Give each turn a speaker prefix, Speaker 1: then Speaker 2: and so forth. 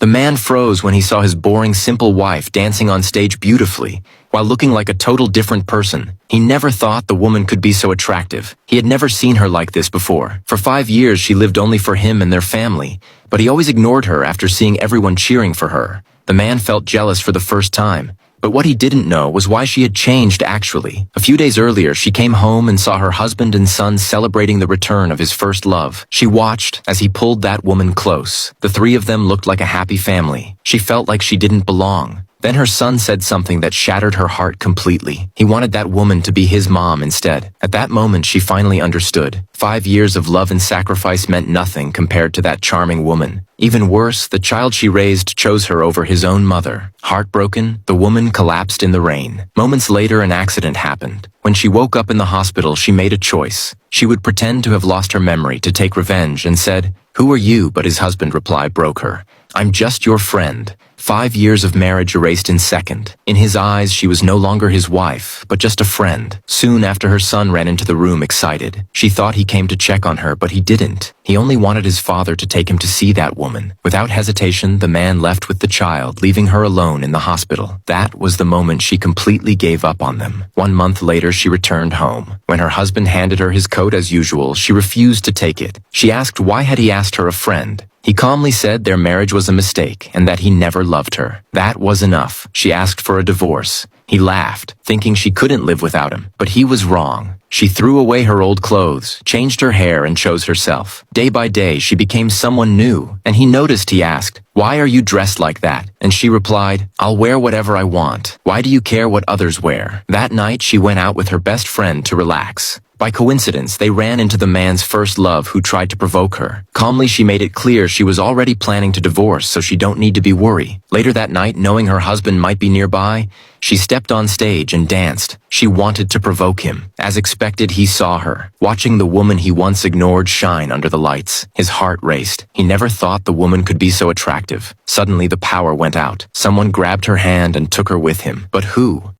Speaker 1: The man froze when he saw his boring, simple wife dancing on stage beautifully, while looking like a total different person. He never thought the woman could be so attractive. He had never seen her like this before. For 5 years, she lived only for him and their family, but he always ignored her after seeing everyone cheering for her. The man felt jealous for the first time. But what he didn't know was why she had changed actually. A few days earlier, she came home and saw her husband and son celebrating the return of his first love. She watched as he pulled that woman close. The three of them looked like a happy family. She felt like she didn't belong. Then her son said something that shattered her heart completely. He wanted that woman to be his mom instead. At that moment, she finally understood. 5 years of love and sacrifice meant nothing compared to that charming woman. Even worse, the child she raised chose her over his own mother. Heartbroken, the woman collapsed in the rain. Moments later, an accident happened. When she woke up in the hospital, she made a choice. She would pretend to have lost her memory to take revenge and said, "Who are you?" But his husband reply broke her. "I'm just your friend." 5 years of marriage erased in second. In his eyes, she was no longer his wife, but just a friend. Soon after, her son ran into the room excited. She thought he came to check on her, but he didn't. He only wanted his father to take him to see that woman. Without hesitation, the man left with the child, leaving her alone in the hospital. That was the moment she completely gave up on them. 1 month later, she returned home. When her husband handed her his coat as usual, she refused to take it. She asked why had he asked her a friend. He calmly said their marriage was a mistake and that he never loved her. That was enough. She asked for a divorce. He laughed, thinking she couldn't live without him. But he was wrong. She threw away her old clothes, changed her hair, and chose herself. Day by day, she became someone new, and he noticed. He asked, "Why are you dressed like that?" And she replied, "I'll wear whatever I want. Why do you care what others wear?" That night, she went out with her best friend to relax. By coincidence, they ran into the man's first love who tried to provoke her. Calmly, she made it clear she was already planning to divorce, so she don't need to be worried. Later that night, knowing her husband might be nearby, she stepped on stage and danced. She wanted to provoke him. As expected, he saw her, watching the woman he once ignored shine under the lights. His heart raced. He never thought the woman could be so attractive. Suddenly, the power went out. Someone grabbed her hand and took her with him. But who?